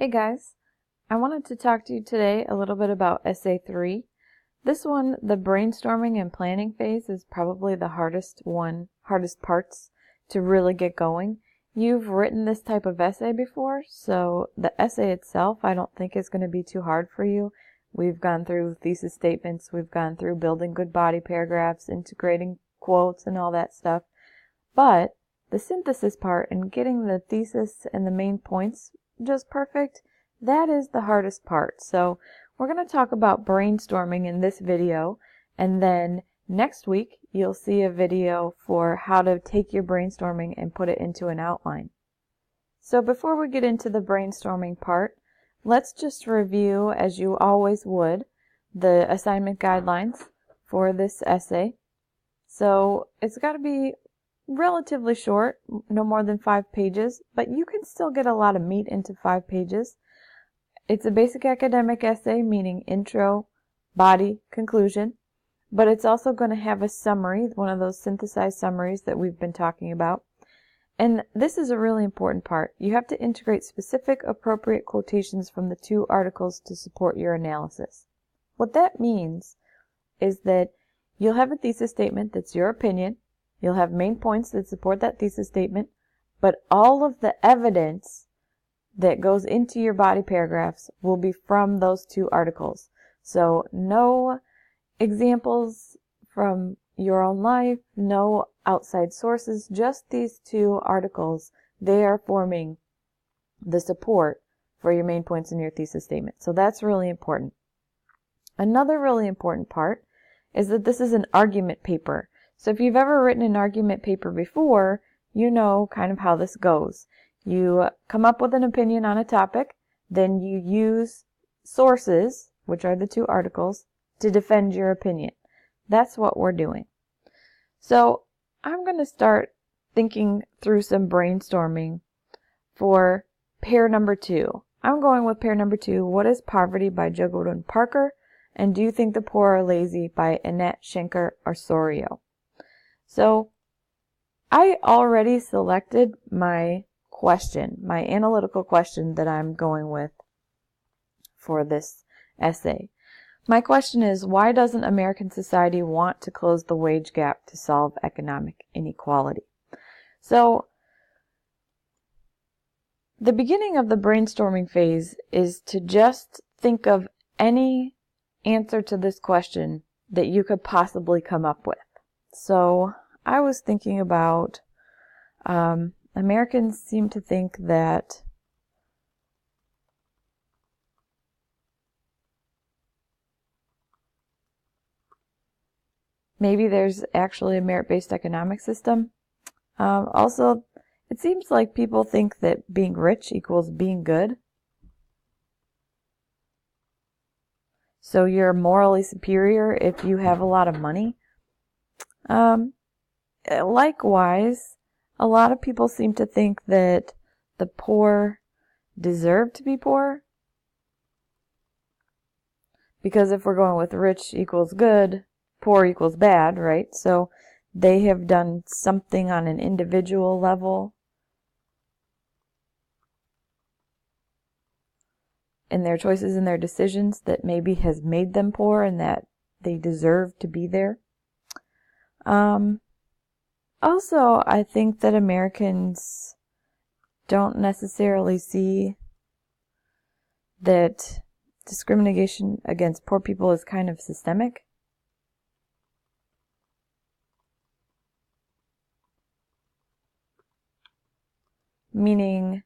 Hey guys, I wanted to talk to you today a little bit about Essay 3. This one, the brainstorming and planning phase, is probably the hardest parts to really get going. You've written this type of essay before, so the essay itself I don't think is going to be too hard for you. We've gone through thesis statements, we've gone through building good body paragraphs, integrating quotes and all that stuff. But the synthesis part and getting the thesis and the main points just perfect, that is the hardest part. So we're going to talk about brainstorming in this video, and then next week you'll see a video for how to take your brainstorming and put it into an outline. So before we get into the brainstorming part, let's just review, as you always would, the assignment guidelines for this essay. So it's got to be relatively short, no more than 5 pages, but you can still get a lot of meat into 5 pages. It's a basic academic essay, meaning intro, body, conclusion, but it's also going to have a summary, one of those synthesized summaries that we've been talking about. And this is a really important part. You have to integrate specific, appropriate quotations from the 2 articles to support your analysis. What that means is that you'll have a thesis statement that's your opinion. You'll have main points that support that thesis statement, but all of the evidence that goes into your body paragraphs will be from those 2 articles. So no examples from your own life, no outside sources, just these 2 articles. They are forming the support for your main points in your thesis statement. So that's really important. Another really important part is that this is an argument paper. So if you've ever written an argument paper before, you know kind of how this goes. You come up with an opinion on a topic, then you use sources, which are the 2 articles, to defend your opinion. That's what we're doing. So I'm going to start thinking through some brainstorming for pair number 2. I'm going with pair number 2, What is Poverty by Jogodun Parker, and Do You Think the Poor Are Lazy by Annette Schenker Osorio. So I already selected my question, my analytical question that I'm going with for this essay. My question is, why doesn't American society want to close the wage gap to solve economic inequality? So the beginning of the brainstorming phase is to just think of any answer to this question that you could possibly come up with. So I was thinking about Americans seem to think that maybe there's actually a merit-based economic system. Also, it seems like people think that being rich equals being good. So you're morally superior if you have a lot of money. Likewise, a lot of people seem to think that the poor deserve to be poor. Because if we're going with rich equals good, poor equals bad, right? So they have done something on an individual level in their choices and their decisions that maybe has made them poor and that they deserve to be there. Also, I think that Americans don't necessarily see that discrimination against poor people is kind of systemic. Meaning,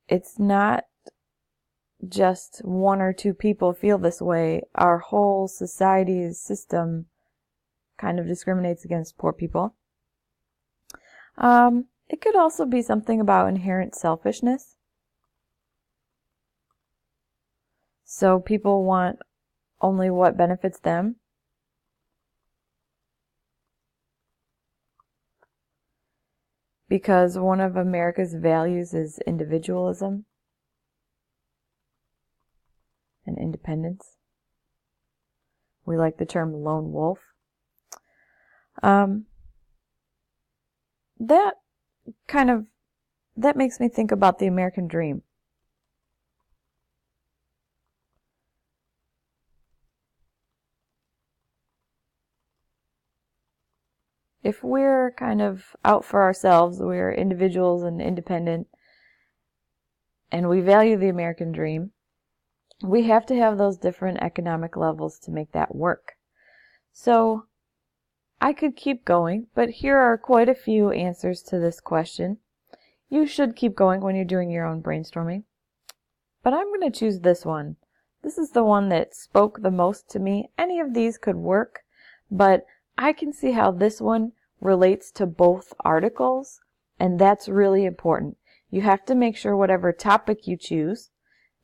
it's not just 1 or 2 people feel this way. Our whole society's system kind of discriminates against poor people. It could also be something about inherent selfishness. So people want only what benefits them. Because one of America's values is individualism and independence. We like the term lone wolf. That makes me think about the American dream. if we're kind of out for ourselves, we're individuals and independent, and we value the American dream, we have to have those different economic levels to make that work. So I could keep going, but here are quite a few answers to this question. You should keep going when you're doing your own brainstorming, but I'm going to choose this one. This is the one that spoke the most to me. Any of these could work, but I can see how this one relates to both articles, and that's really important. You have to make sure whatever topic you choose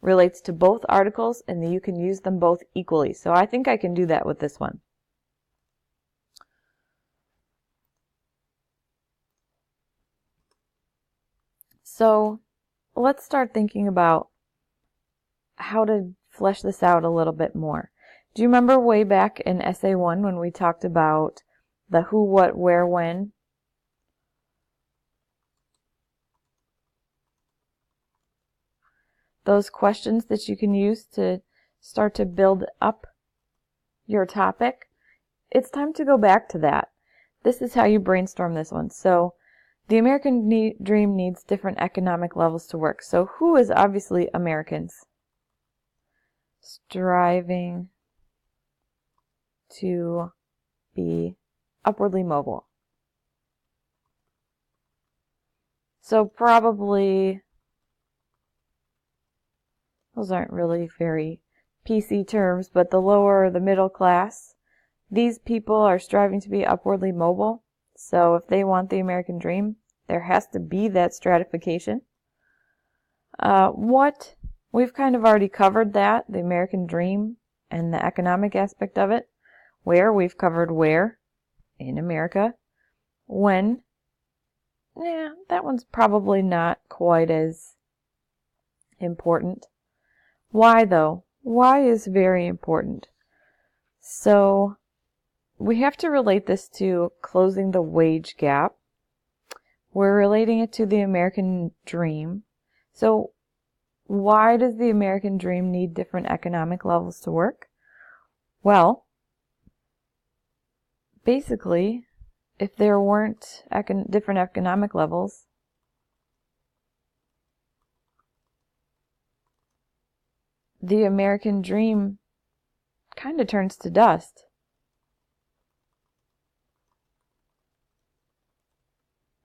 relates to both articles and that you can use them both equally. So I think I can do that with this one. So let's start thinking about how to flesh this out a little bit more. Do you remember way back in Essay 1 when we talked about the who, what, where, when? Those questions that you can use to start to build up your topic. It's time to go back to that. This is how you brainstorm this one. So the American dream needs different economic levels to work. So who is obviously Americans? Striving to be upwardly mobile. So probably, those aren't really very PC terms, but the lower or the middle class, these people are striving to be upwardly mobile. So if they want the American dream, there has to be that stratification. What? We've kind of already covered that, the American dream and the economic aspect of it. Where? We've covered where in America. When? Yeah, that one's probably not quite as important. Why, though? Why is very important. So we have to relate this to closing the wage gap. We're relating it to the American dream. So why does the American dream need different economic levels to work? Well, basically, if there weren't different economic levels, the American dream kind of turns to dust.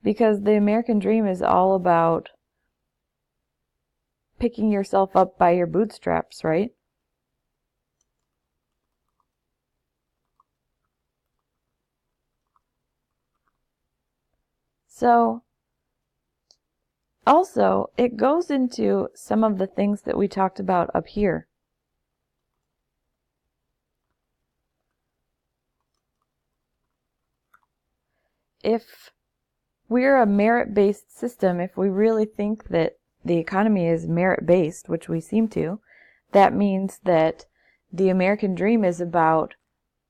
Because the American dream is all about picking yourself up by your bootstraps, right? So, also, it goes into some of the things that we talked about up here. If we're a merit-based system, if we really think that the economy is merit-based, which we seem to, that means that the American dream is about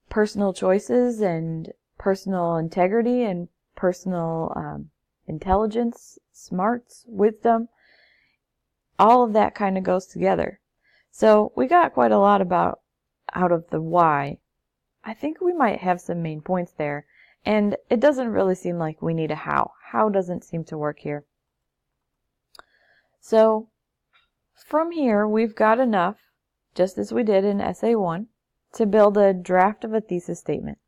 personal choices and personal integrity and personal intelligence, smarts, wisdom. All of that kind of goes together. So we got quite a lot out of the why. I think we might have some main points there. And it doesn't really seem like we need a how. How doesn't seem to work here. So from here, we've got enough, just as we did in Essay 1, to build a draft of a thesis statement.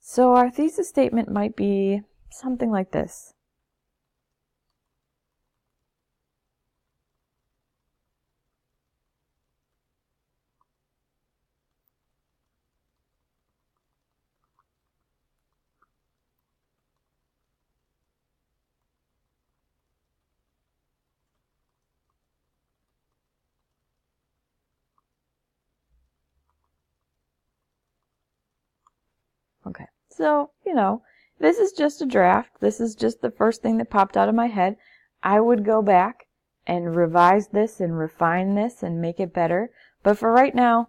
So our thesis statement might be something like this. Okay, so, this is just a draft. This is just the first thing that popped out of my head. I would go back and revise this and refine this and make it better. But for right now,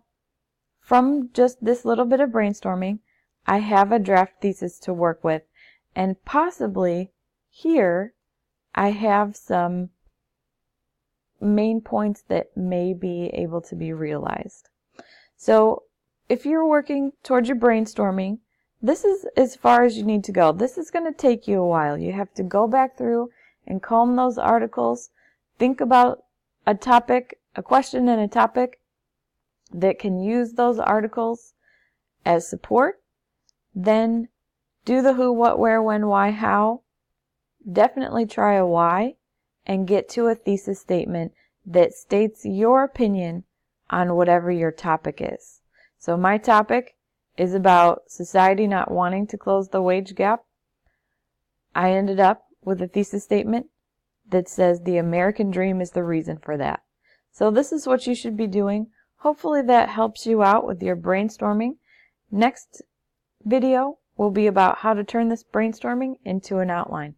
from just this little bit of brainstorming, I have a draft thesis to work with. And possibly here, I have some main points that may be able to be realized. So if you're working towards your brainstorming, this is as far as you need to go. This is going to take you a while. You have to go back through and comb those articles, think about a topic, a question and a topic that can use those articles as support. Then do the who, what, where, when, why, how. Definitely try a why and get to a thesis statement that states your opinion on whatever your topic is. So my topic is about society not wanting to close the wage gap. I ended up with a thesis statement that says the American dream is the reason for that. So this is what you should be doing. Hopefully that helps you out with your brainstorming. Next video will be about how to turn this brainstorming into an outline.